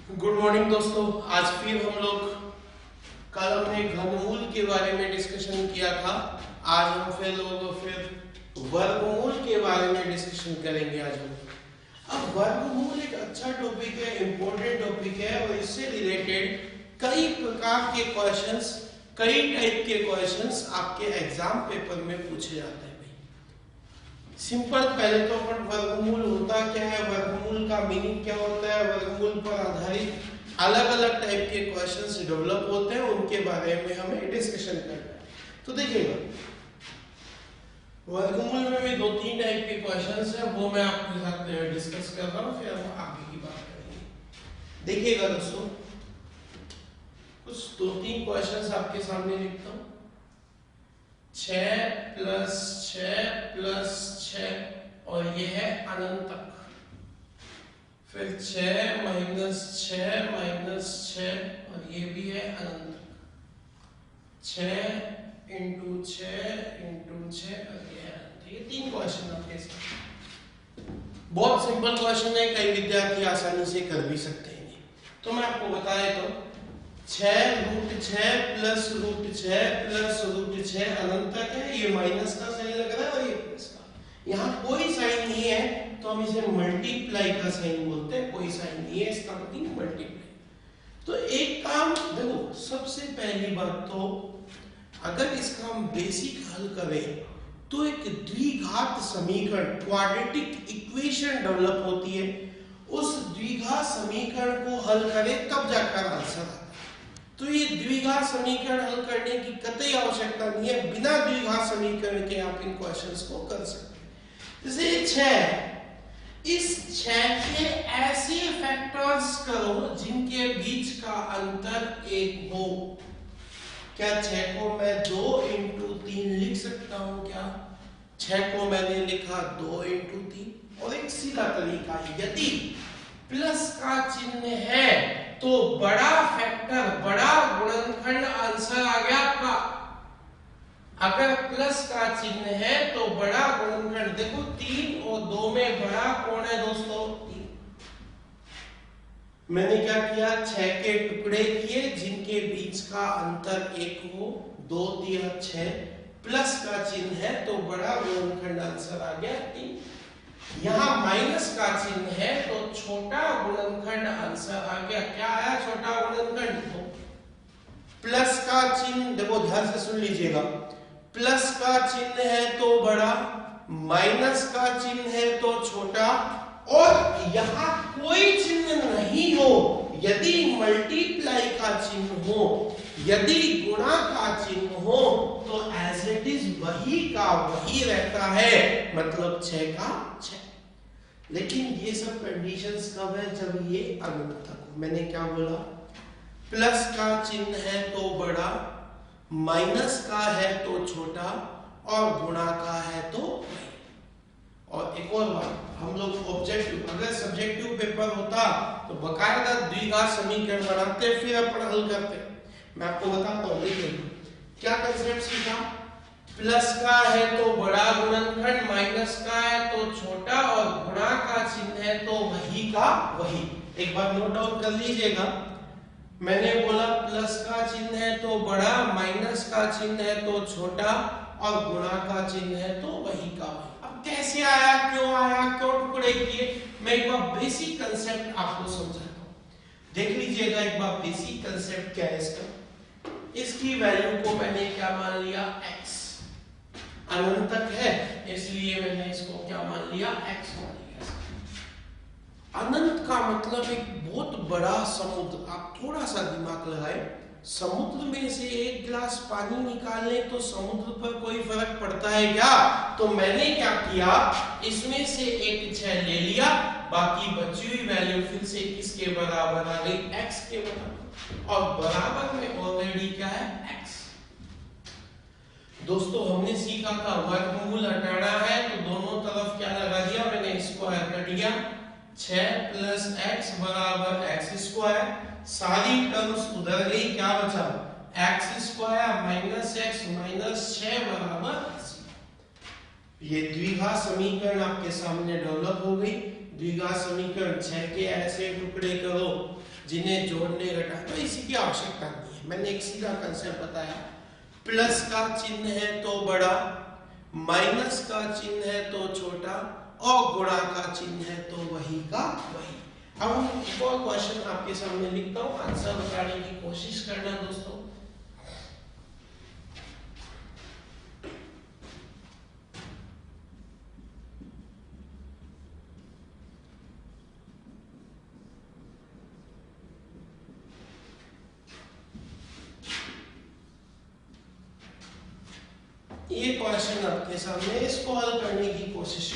Good morning दोस्तों। आज फिर हम लोग कल हमने घनमूल के बारे में डिस्कशन किया था। आज हम फिर वर्गमूल के बारे में डिस्कशन करेंगे। आज हम अब वर्गमूल एक अच्छा टॉपिक है, इम्पोर्टेंट टॉपिक है और इससे रिलेटेड कई प्रकार के क्वेश्चंस, कई टाइप के क्वेश्चंस आपके एग्जाम पेपर में पूछे जाते हैं। सिंपल, पहले तो अपन वर्गमूल होता क्या है, वर्गमूल का मीनिंग क्या होता है, वर्गमूल पर आधारित अलग अलग टाइप के क्वेश्चंस डेवलप होते हैं, उनके बारे में हमें डिस्कशन करना है। तो देखिएगा, वर्गमूल में भी दो तीन टाइप के क्वेश्चंस हैं, वो मैं आपके साथ डिस्कस कर रहा हूँ, फिर हम आगे की बात करेंगे। देखिएगा दोस्तों, कुछ दो तीन क्वेश्चंस आपके सामने लिखता हूँ। 6 प्लस 6 प्लस 6 और ये है अनंत तक। फिर 6 माइनस 6 माइनस 6 और ये भी है अनंत तक। 6 इंटू 6 इंटू 6 और ये है अनंत। ये तीन क्वेश्चन आपके साथ, बहुत सिंपल क्वेश्चन है, कई विद्यार्थी आसानी से कर भी सकते हैं। तो मैं आपको बताए तो 6 root 6 plus root 6 plus root 6 अनंत तक है। ये माइनस का साइन लग रहा है और ये प्लस का, यहाँ कोई साइन नहीं है तो हम इसे मल्टीप्लाई का साइन बोलते हैं। कोई साइन नहीं है, इसका मतलब मल्टीप्लाई। तो एक काम देखो, सबसे पहली बात तो अगर इसका हम बेसिक हल करें तो एक द्विघात समीकरण, क्वाड्रेटिक इक्वेशन डेवलप होती है। उस द्विघात समीकरण को हल करें तब जाकर आंसर आता है। तो ये द्विघात समीकरण हल करने की कतई आवश्यकता नहीं है, बिना द्विघात समीकरण के आप इन क्वेश्चंस को कर सकते हैं। जैसे 6, इस 6 के ऐसे फैक्टर्स करो जिनके बीच का अंतर 1 हो। क्या 6 को मैं 2 इंटू 3 लिख सकता हूं? क्या 6 को मैंने लिखा 2 इंटू 3? और एक सीधा तरीका है, यदि प्लस का चिन्ह है तो बड़ा फैक्टर, बड़ा गुणनखंड आंसर आ गया आपका। अगर प्लस का चिन्ह है तो बड़ा गुणनखंड, देखो 3 और 2 में बड़ा कौन है दोस्तों? 3। मैंने क्या किया, 6 के टुकड़े किए जिनके बीच का अंतर 1 हो। 2 3 6, प्लस का चिन्ह है तो बड़ा गुणनखंड आंसर आ गया 3। यहाँ माइनस का चिन्ह है तो छोटा गुणनखंड आंसर आ गया। क्या आया छोटा गुणनखंड? 2। प्लस का चिन्ह, देखो ध्यान से सुन लीजिएगा, प्लस का चिन्ह है तो बड़ा, माइनस का चिन्ह है तो छोटा, और यहाँ कोई चिन्ह नहीं हो, यदि मल्टीप्लाई का चिन्ह हो, यदि गुणा का चिन्ह हो, तो एज इट इज वही का वही रहता है, मतलब 6 का 6। लेकिन ये सब कंडीशंस कब है? जब ये अनंत तक हो। मैंने क्या बोला, प्लस का चिन्ह है तो बड़ा, माइनस का है तो छोटा, और गुणा का है तो। और एक और बात, हम लोग ऑब्जेक्टिव, अगर सब्जेक्टिव पेपर होता तो बकायदा द्विघात समीकरण बनाते, फिर अपन हल करते। मैं आपको बताता हूँ, देखिए क्या कंसेप्ट सीखा। प्लस का है तो बड़ा गुणनखंड, माइनस का है तो छोटा, और गुणा का चिन्ह है तो वही का वही। एक बार नोट डाउन कर लीजिएगा, मैंने बोला प्लस का चिन्ह है तो बड़ा, माइनस का चिन्ह है तो छोटा, और गुणा का चिन्ह है तो वही का वही। अब कैसे आया, क्यों टुकड़े किए, मैं एक बार बेसिक कंसेप्ट आपको समझाता हूँ। देख लीजिएगा एक बार बेसिक कंसेप्ट क्या है इसका। इसकी वैल्यू को मैंने क्या मान लिया, x। अनंत तक है इसलिए मैंने इसको क्या मान लिया, x मान लिया। अनंत का मतलब एक बहुत बड़ा समुद्र। आप थोड़ा सा दिमाग लगाएं, समुद्र में से एक गिलास पानी निकालने तो समुद्र पर कोई फर्क पड़ता है क्या? तो मैंने क्या किया, इसमें से एक 6 ले लिया, बाकी बची हुई वैल्यू फिर से किसके बराबर आ गई, x के बराबर, और बराबर में ऑलरेडी क्या है, x। दोस्तों हमने सीखा था वर्गमूल हटाना है तो दोनों तरफ क्या लगा दिया, मैंने स्क्वायर कर दिया। 6 प्लस x बराबर x स्क्वायर, सारी टर्म्स उधर गई, क्या बचा, x square minus x minus 6 बराबर। ये द्विघात समीकरण आपके सामने डेवलप हो गई। द्विघात समीकरण 6 के ऐसे टुकड़े करो जिन्हें जोड़ने घटा, तो इसी की आवश्यकता नहीं है। मैंने एक सीधा कंसेप्ट बताया, प्लस का चिन्ह है तो बड़ा, माइनस का चिन्ह है तो छोटा, और गुणा का चिन्ह है तो वही का वही। अब हम एक और क्वेश्चन आपके सामने लिखता हूं, आंसर बताने की कोशिश करना दोस्तों। ये क्वेश्चन आपके सामने, इसको हल करने की कोशिश।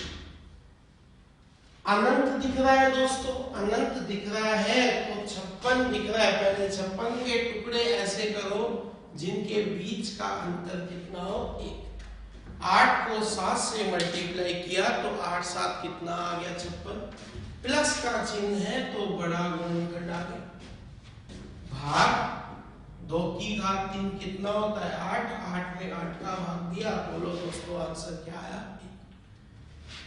अनंत दिख रहा है दोस्तों, अनंत दिख रहा है तो 56 दिख रहा है। पहले 56 के टुकड़े ऐसे करो जिनके बीच का अंतर कितना हो 1। 8 को 7 से मल्टीप्लाई किया तो 8 7 कितना आ गया 56। प्लस का चिन्ह है तो बड़ा गुणनखंड आ गया। भाग 2 की घात 3 कितना होता है 8। 8 में 8 का भाग दिया, बोलो दोस्तों आंसर क्या आया।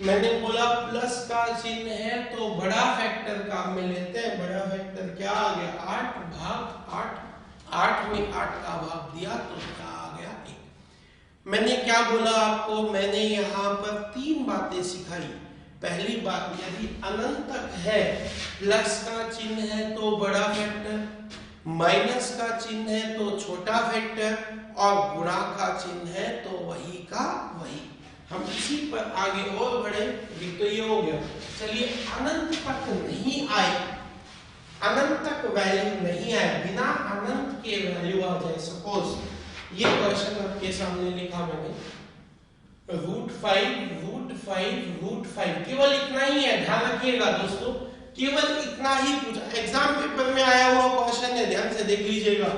मैंने बोला प्लस का चिन्ह है तो बड़ा फैक्टर काम में लेते हैं। बड़ा फैक्टर क्या आ गया 8 भाग 8। 8 में 8 का भाग दिया तो क्या आ गया 1। मैंने क्या बोला आपको, मैंने यहाँ पर 3 बातें सिखाई। पहली बात, यदि अनंत तक है प्लस का चिन्ह है तो बड़ा फैक्टर, माइनस का चिन्ह है तो छोटा फैक्टर, और गुणा का चिन्ह है तो वही का वही। हम इसी पर आगे और बढ़े, तो ये हो गया। चलिए अनंत तक नहीं आए, अनंत तक वैल्यू नहीं आए, बिना अनंत के वैल्यू आ जाए। सपोज ये क्वेश्चन आपके सामने लिखा मैंने, √5 केवल इतना ही है, ध्यान रखिएगा दोस्तों, केवल इतना ही पूछा। एग्जाम पेपर में आया हुआ क्वेश्चन है, ध्यान से देख लीजिएगा।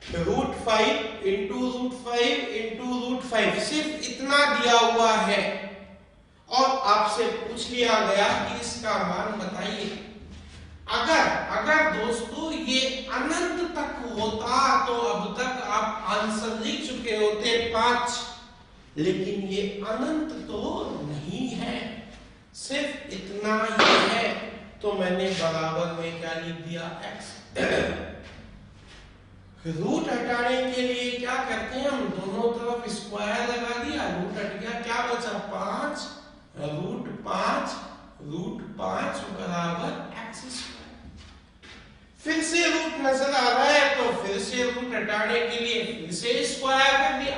√5 into √5 into √5, सिर्फ इतना दिया हुआ है और आपसे पूछ लिया गया कि इसका मान बताइए। अगर दोस्तों ये अनंत तक होता तो अब तक आप आंसर लिख चुके होते 5, लेकिन ये अनंत तो नहीं है, सिर्फ इतना ही है। तो मैंने बराबर में क्या लिख दिया x। रूट हटाने के लिए क्या करते हैं हम, दोनों तरफ स्क्वायर लगा दिया, रूट हट गया, क्या बचा 5 √5 बराबर x²। फिर से रूट नजर आ रहा है तो फिर से रूट हटाने के लिए फिर से स्क्वायर कर दिया,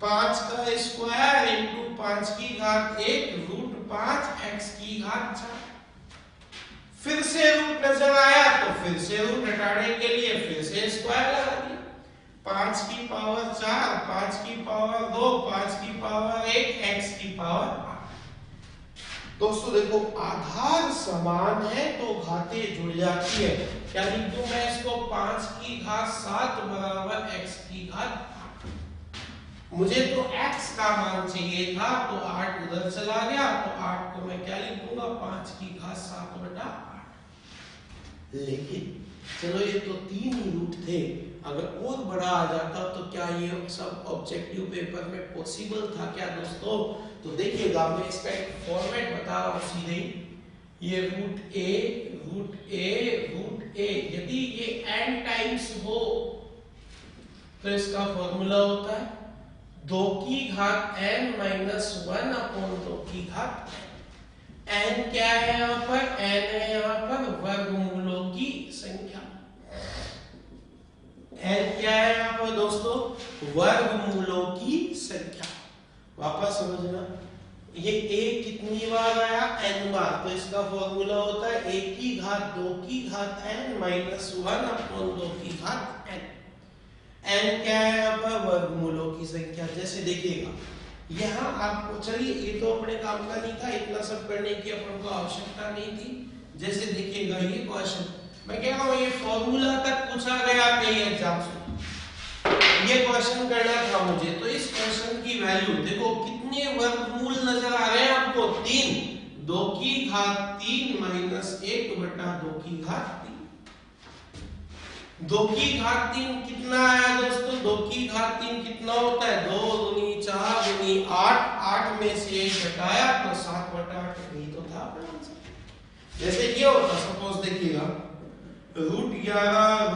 5 का स्क्वायर इंटू 5 की घात 1 √5 x की घात 4। फिर से रूट नजर आया तो फिर से रूट हटाने के लिए फिर से स्क्वायर लगा दिया, 5 की पावर 4, 5 की पावर 2, 5 की पावर 1, x की पावर 8। दोस्तों देखो आधार समान है तो घातें जुड़ जाती है। क्या लिख दूं मैं इसको, 5 की घात 7 बराबर x की घात 8। मुझे तो x का मान चाहिए था तो 8 उधर चला गया, तो 8 को मैं क्या लिख दूंगा 5 की घात 7/8। लेकिन चलो ये तो 3 ही रूट थे, अगर और बड़ा आ जाता तो क्या ये सब ऑब्जेक्टिव पेपर में पॉसिबल था क्या दोस्तों। तो देखिएगा मैं इसका एक फॉर्मेट बता रहा हूं सीधे, ये √a यदि ये n टाइम्स हो तो इसका फॉर्मूला होता है 2 की घात n - 1/2 की घात n। क्या है यहाँ पर, n है यहाँ पर वर्गमूलों की संख्या। n क्या है यहाँ पर दोस्तों, वर्गमूलों की संख्या। वापस समझना, ये a कितनी बार आया n बार, तो इसका फॉर्मूला होता है 1 की घात 2 की घात n - 1/2 की घात n। n क्या है यहाँ पर, वर्गमूलों की संख्या। जैसे देखिएगा यहाँ आपको, चलिए ये तो अपने काम का नहीं था, इतना सब करने की अपन को आवश्यकता नहीं थी। जैसे देखिएगा ये क्वेश्चन, मैं कह रहा हूँ ये फॉर्मूला तक पूछा गया कई एग्जाम से, ये क्वेश्चन करना था मुझे। तो इस क्वेश्चन की वैल्यू देखो, कितने वर्गमूल नजर आ रहे हैं आपको, 3, 2 की घात 3 - 1/2 की घात 3। 2 की घात 3 कितना आया दोस्तों, 2 की घात 3 कितना होता है, 2 दूनी 4 दूनी 8, 8 में से 1 घटाया तो 7/8 यही तो था अपना आंसर। जैसे ये होता, सपोज देखिएगा √11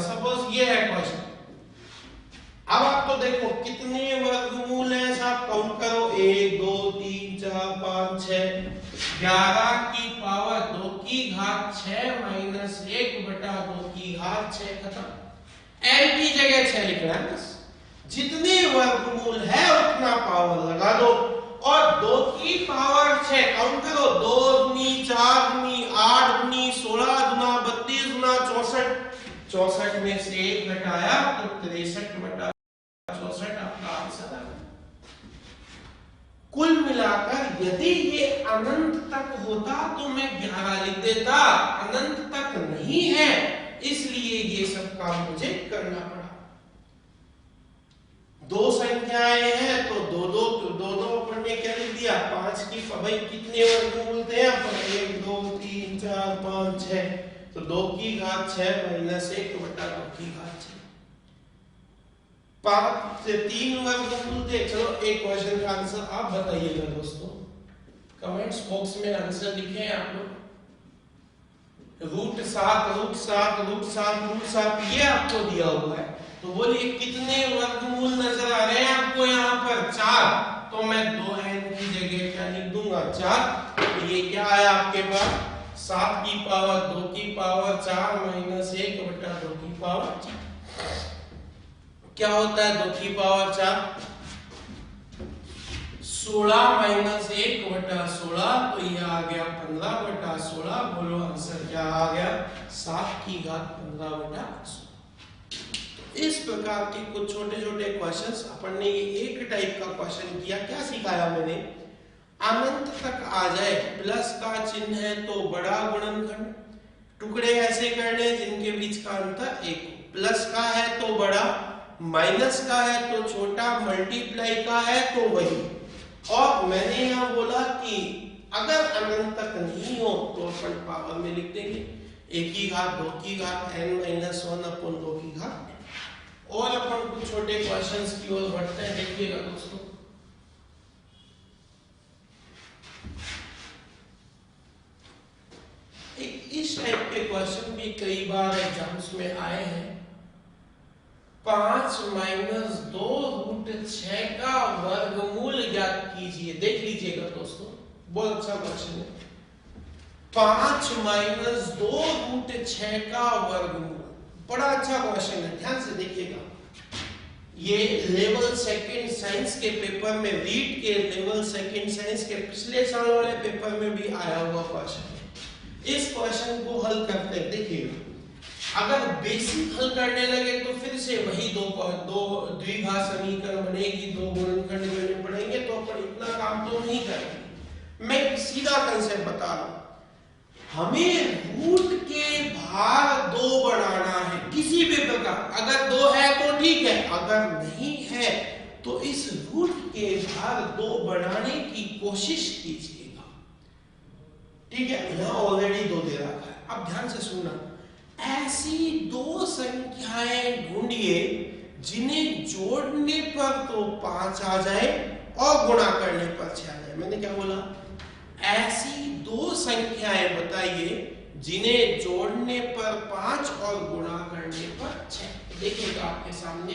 सपोज ये है क्वेश्चन। अब आप तो देखो कितने वर्गमूल हैं साहब, काउंट करो 1 2 3 4 5 6। 11 की पावर 2 की घात 6 माइनस 1 बटा 2 की घात 6 खत्म। n की जगह 6 लिखना है बस। जितने वर्गमूल है उतना पावर लगा दो, और 2 की पावर 6 काउंट करो, 2 दूनी 4 दूनी 8 दूनी 16 दूना 32 दूना 64। 64 में से 1 घटाया तो 63 बटा 64 आपका आंसर है। कुल मिलाकर यदि ये अनंत तक होता तो मैं 11 लिख देता, अनंत तक नहीं है इसलिए ये सब काम मुझे करना पड़ा। दो संख्याएं हैं तो दो दो अपन ने क्या लिख दिया, 5 की भाई कितने वर्गमूल थे अपन, 1 2 3 4 5 6, तो 2 की घात 6 माइनस 1 बटा 2 की घात 6। 5 से 3 वर्गमूल थे। चलो एक क्वेश्चन का आंसर आप बताइएगा दोस्तों, कमेंट्स बॉक्स में आंसर लिखें आप लोग। √7 ये आपको दिया हुआ है, तो बोलिए कितने वर्गमूल नजर आ रहे हैं आपको यहाँ पर? 4। तो मैं 2n की जगह क्या लिख दूंगा, 4। तो ये क्या आया आपके पास, 7 की पावर 2 की पावर 4 माइनस 1 बटा 2 की पावर 4। क्या होता है 2 की पावर 4? 16 माइनस 1 बटा 16, तो ये आ गया 15 बटा 16। बोलो आंसर क्या आ गया, 7 की घात 15 बटा 16। इस प्रकार के कुछ छोटे छोटे क्वेश्चंस अपन ने ये एक टाइप का क्वेश्चन किया। क्या सिखाया मैंने, अनंत तक आ जाए, प्लस का चिन्ह है तो बड़ा गुणनखंड, टुकड़े ऐसे करने जिनके बीच का अंतर 1, प्लस का है तो बड़ा, माइनस का है तो छोटा, मल्टीप्लाई का है तो वही। और मैंने यहाँ बोला कि अगर अनंत तक नहीं हो तो अपन पावर में लिख देंगे, 1 की घात 2 की घात n-1/2 की घात। और अपन कुछ छोटे क्वेश्चंस की ओर बढ़ते हैं, देखिएगा दोस्तों। इस टाइप के क्वेश्चन भी कई बार एग्जाम्स में आए हैं। 5 माइनस 2 √6 का वर्गमूल ज्ञात कीजिए। देख लीजिएगा दोस्तों, बहुत अच्छा क्वेश्चन है। 5 माइनस 2 √6 का वर्गमूल, बड़ा अच्छा क्वेश्चन है, ध्यान से देखिएगा। ये लेवल सेकंड साइंस के पेपर में, रीट के लेवल सेकंड साइंस के पिछले साल वाले पेपर में भी आया हुआ क्वेश्चन है। इस क्वेश्चन को हल करते हैं, देखिएगा। अगर बेसिक हल करने लगे तो फिर से वही दो द्विघात समीकरण बनेगी, 2 गुणनखंड करने पड़ेंगे, तो अपन इतना काम तो नहीं करेंगे। मैं सीधा कंसेप्ट बता रहा हूं, हमें रूट के भाग 2 बनाना है किसी भी प्रकार। अगर 2 है तो ठीक है, अगर नहीं है तो इस रूट के भाग 2 बनाने की कोशिश कीजिएगा, ठीक है। यहां ऑलरेडी 2 दे रखा है। अब ध्यान से सुनना, ऐसी 2 संख्याएं ढूंढिए जिन्हें जोड़ने पर तो 5 आ जाए और गुणा करने पर 6 आ जाए। मैंने क्या बोला, ऐसी 2 संख्याएं बताइए जिन्हें जोड़ने पर 5 और गुणा करने पर 6। देखिएगा आपके सामने,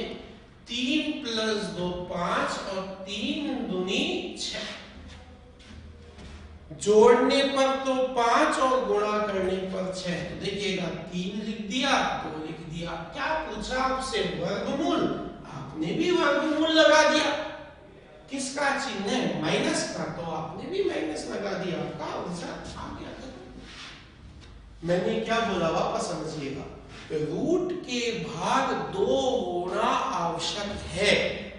3 + 2 5 और 3 दूनी 6। जोड़ने पर तो 5 और गुणा करने पर 6। तो देखिएगा 3 लिख दिया, 2 लिख दिया। क्या पूछा आपसे, वर्गमूल, आपने भी वर्गमूल लगा दिया। किसका चिन्ह है, माइनस का, तो आपने भी माइनस लगा दिया, आपका आंसर आ गया। मैंने क्या बोला, वापस समझिएगा, रूट के भाग 2 होना आवश्यक है।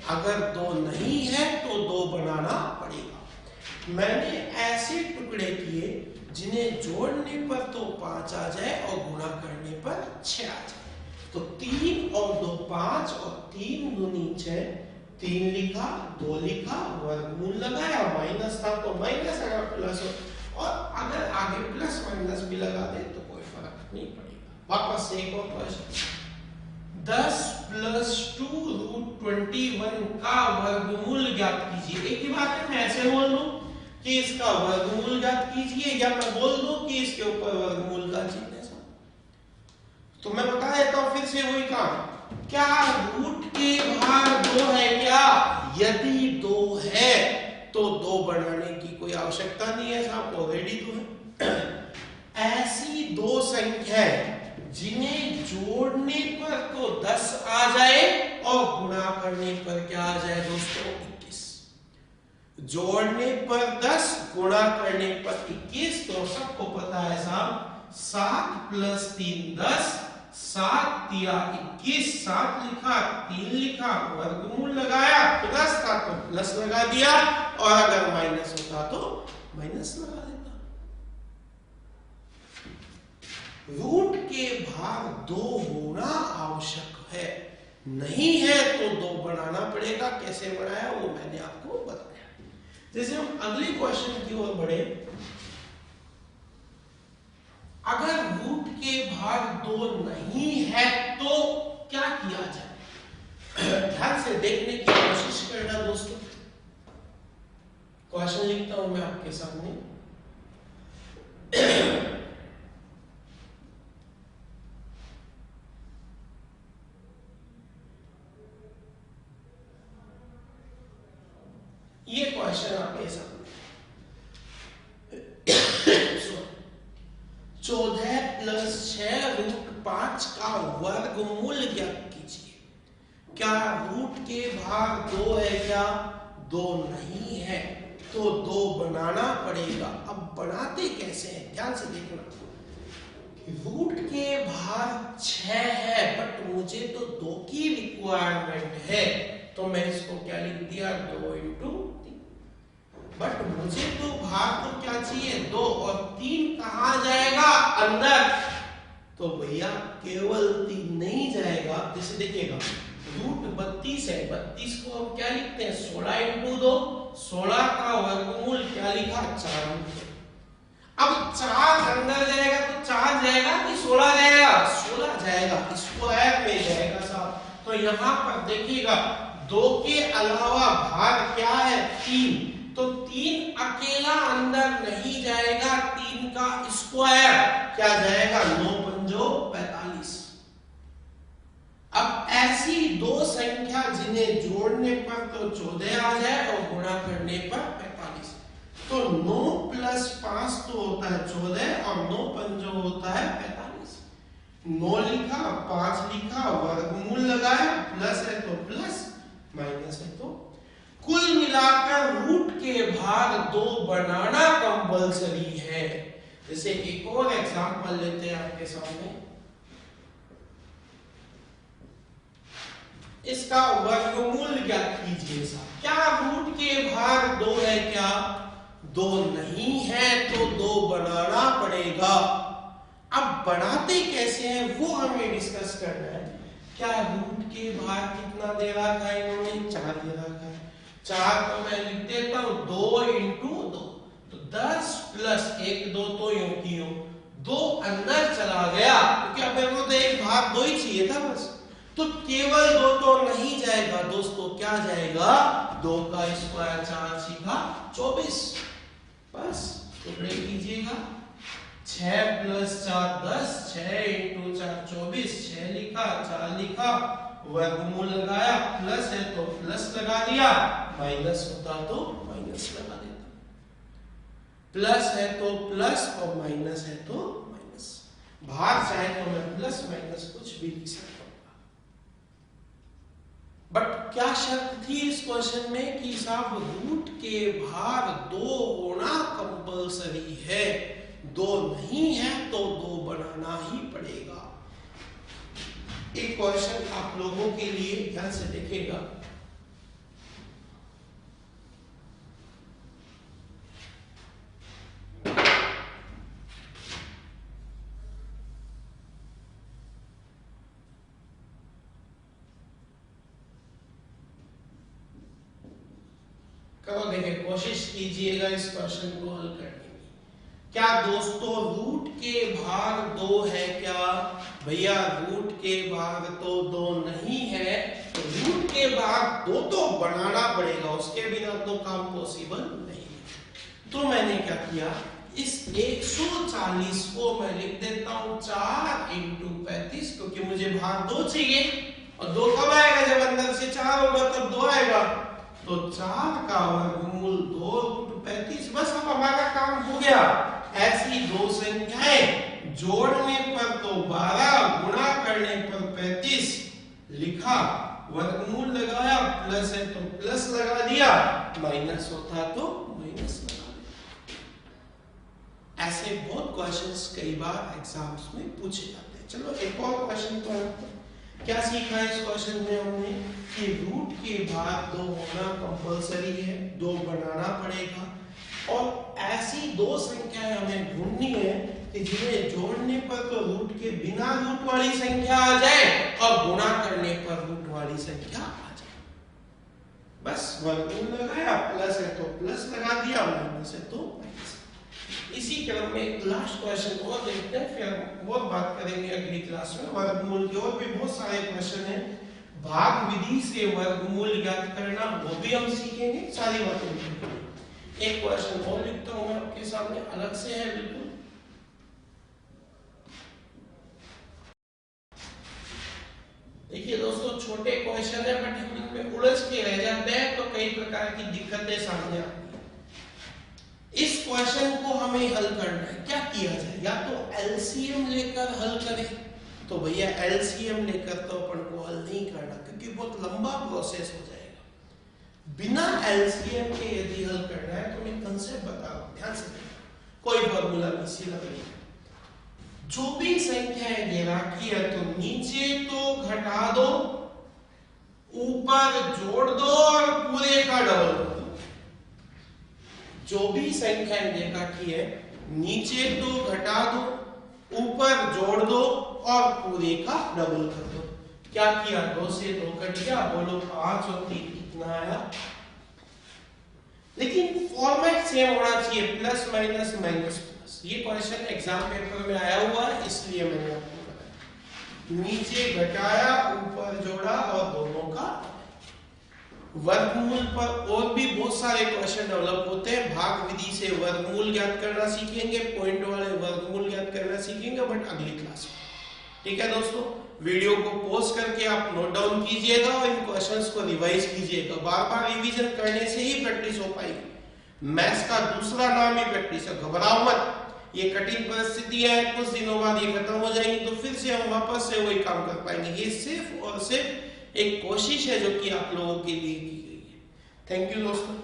अगर 2 नहीं है तो 2 बनाना पड़ेगा। मैंने ऐसे टुकड़े किए जिन्हें जोड़ने पर तो 5 आ जाए और गुणा करने पर 6 आ जाए। तो 3 और 2 5 और 3 दूनी 6, 3 लिखा, 2 लिखा, वर्गमूल लगाया, माइनस था तो माइनस, अगर प्लस हो, और अगर आगे प्लस माइनस भी लगा दे तो कोई फर्क नहीं पड़ेगा। वापस से एक और क्वेश्चन, 10 प्लस 2√21 का वर्गमूल ज्ञात कीजिए। एक ही बात है, मैं ऐसे बोल दूं कि इसका वर्गमूल ज्ञात कीजिए, या मैं बोल दूं कि इसके ऊपर वर्गमूल का चिन्ह है। तो मैं बता देता हूं फिर से वही काम। क्या रूट के भाग 2 है क्या? यदि 2 है तो 2 बनाने की कोई आवश्यकता नहीं है साहब, ऑलरेडी 2 है। ऐसी 2 संख्या जिन्हें जोड़ने पर तो 10 आ जाए और गुणा करने पर क्या आ जाए दोस्तों? 21। जोड़ने पर 10, गुणा करने पर 21। तो सबको पता है साहब 7 + 3 10, 7 × 21, 7 लिखा 3 लिखा, वर्गमूल लगाया, प्लस था तो प्लस लगा दिया, और अगर माइनस होता तो माइनस लगा देता। रूट के भाग 2 होना आवश्यक है, नहीं है तो 2 बनाना पड़ेगा। कैसे बनाया वो मैंने आपको बताया। जैसे हम अगले क्वेश्चन की ओर बढ़े, अगर रूट के भाग 2 नहीं है तो क्या किया जाए? ध्यान से देखने की कोशिश करना दोस्तों। क्वेश्चन लिखता हूं मैं आपके सामने। ये क्वेश्चन आपके सामने 14 + 6√5 का वर्गमूल ज्ञात कीजिए। क्या रूट के भाग 2 है क्या? 2 नहीं है तो 2 बनाना पड़ेगा। अब बनाते कैसे हैं ध्यान से देखना। रूट के भाग 6 है बट मुझे तो 2 की रिक्वायरमेंट है, तो मैं इसको क्या लिख दिया? 2 × 3। बट मुझे तो भाग तो क्या चाहिए? 2, और 3 कहां जाएगा? अंदर। तो भैया केवल 3 नहीं जाएगा। जैसे देखिएगा रूट 32 है, 32 को हम क्या लिखते हैं? 16 × 2, 16 का वर्गमूल क्या लिखा? 4। अब 4 अंदर जाएगा तो 4 जाएगा कि 16 जाएगा? 16 जाएगा, स्क्वायर में जाएगा साहब। तो यहां पर देखिएगा 2 के अलावा भाग क्या है? 3। तो 3 अकेला अंदर नहीं जाएगा, 3 का स्क्वायर क्या जाएगा? 9 × 5 = 45। अब ऐसी 2 संख्या जिन्हें जोड़ने पर तो 14 आ जाए और गुणा करने पर 45। तो 9 + 5 तो होता है 14, और 9 × 5 होता है 45। 9 लिखा, 5 लिखा, वर्गमूल लगाया, प्लस है तो प्लस, माइनस है तो। कुल मिलाकर रूट के भाग 2 बनाना कंपलसरी है। जैसे एक और एग्जांपल लेते हैं आपके सामने। इसका वर्गमूल ज्ञात कीजिए साहब। क्या रूट के भाग 2 है क्या? 2 नहीं है तो 2 बनाना पड़ेगा। अब बनाते कैसे हैं वो हमें डिस्कस करना है। क्या रूट के भाग कितना दे रखा है इन्होंने? 4 दे रखा है। 4 को मैं लिख देता हूं 2 × 2, तो 10 + 1 2 तो यूं की यूं 2 अंदर चला गया, क्योंकि अब मेरे को तो एक भाग 2 ही चाहिए था बस। तो केवल 2 तो नहीं जाएगा दोस्तों, क्या जाएगा? 2 का स्क्वायर 4 × 24। बस टुकड़े कीजिएगा। 6 + 4 10, 6 × 4 24, 6 लिखा, 4 लिखा, वर्गमूल लगाया, प्लस है तो प्लस लगा दिया, माइनस होता तो माइनस लगा देता। प्लस है तो प्लस और माइनस है तो माइनस। भाग चाहे तो मैं प्लस माइनस कुछ भी लिख सकता हूं। बट क्या शर्त थी इस क्वेश्चन में कि साहब रूट के भाग 2 होना कंपलसरी है। 2 नहीं है तो 2 बनाना ही पड़ेगा। एक क्वेश्चन आप लोगों के लिए ध्यान से देखेगा। करो, देखिए कोशिश कीजिएगा इस क्वेश्चन को हल करने की। क्या दोस्तों रूट के भाग 2 है क्या? भैया रूट के भाग तो 2 नहीं है, रूट के भाग 2 तो बनाना पड़ेगा, उसके बिना तो काम पॉसिबल नहीं। तो मैंने क्या किया, इस 140 को मैं लिख देता हूं 4 × 35, क्योंकि मुझे भाग 2 चाहिए, और 2 कब आएगा? जब अंदर से 4 होगा तब 2 आएगा। तो 4 का वर्गमूल 2 × 35, बस अब हमारा काम हो गया। ऐसी दो संख्याएं जोड़ने पर तो 12, गुणा करने पर 35 लिखा, वर्गमूल लगाया, प्लस है तो प्लस लगा दिया, माइनस होता तो माइनस लगा दिया। ऐसे बहुत क्वेश्चंस कई बार एग्जाम्स में पूछे जाते हैं। चलो एक और क्वेश्चन तो है। क्या सीखा इस क्वेश्चन में हमने कि रूट के भाग 2 होना कंपलसरी है, 2 बनाना पड़ेगा, और ऐसी दो संख्याएं हमें ढूंढनी है कि जिन्हें जोड़ने पर तो रूट के बिना रूट वाली संख्या आ जाए और गुणा करने पर रूट वाली संख्या आ जाए। बस वर्गमूल लगाया, प्लस है तो प्लस लगा दिया, माइनस है तो माइनस। इसी क्रम में एक लास्ट क्वेश्चन और देखते हैं, फिर बहुत बात करेंगे अगली क्लास में वर्गमूल के। और भी बहुत सारे क्वेश्चन हैं, भाग विधि से वर्गमूल ज्ञात करना वो भी हम सीखेंगे, सारी बातें। एक क्वेश्चन और लिखता हूं मैं आपके सामने, अलग से है बिल्कुल। देखिए दोस्तों, छोटे क्वेश्चन है बट हम इनमें उलझ के रह जाते हैं, तो कई प्रकार की दिक्कतें सामने आती हैं। इस क्वेश्चन को हमें हल करना है, क्या किया जाए? या तो एलसीएम लेकर हल करें, तो भैया एलसीएम लेकर तो अपन को हल नहीं करना, क्योंकि बहुत लंबा प्रोसेस हो जाएगा। बिना एलसीएम के यदि हल करना है तो मैं कंसेप्ट बता रहा हूं, ध्यान से देखो। कोई फॉर्मूला इसी लगे, जो भी संख्याएं दे रखी है तो नीचे तो घटा दो, ऊपर जोड़ दो और पूरे का डबल कर दो। जो भी संख्याएं दे रखी है नीचे तो घटा दो, ऊपर जोड़ दो और पूरे का डबल कर दो। क्या किया? 2 से 2 कट गया, बोलो 5 और 3 कितना आया? लेकिन फॉर्मेट सेम होना चाहिए, प्लस माइनस माइनस प्लस। ये क्वेश्चन एग्जाम पेपर में आया हुआ है, इसलिए मैंने आपको बताया। नीचे घटाया, ऊपर जोड़ा और दोनों का वर्गमूल पर और भी बहुत सारे क्वेश्चन डेवलप होते हैं। भाग विधि से वर्गमूल ज्ञात करना सीखेंगे, पॉइंट वाले वर्गमूल ज्ञात करना सीखेंगे, बट अगली क्लास में। ठीक है दोस्तों, वीडियो को पॉज करके आप नोट डाउन कीजिएगा और इन क्वेश्चंस को रिवाइज कीजिएगा। बार बार रिवीजन करने से ही प्रैक्टिस हो पाएगी। मैथ्स का दूसरा नाम ही प्रैक्टिस है। घबराओ मत, ये कठिन परिस्थितियां हैं, कुछ दिनों बाद ये खत्म हो जाएंगी, तो फिर से हम वापस से वही काम कर पाएंगे। ये सिर्फ और सिर्फ एक कोशिश है जो कि आप लोगों के लिए की गई है। थैंक यू दोस्तों।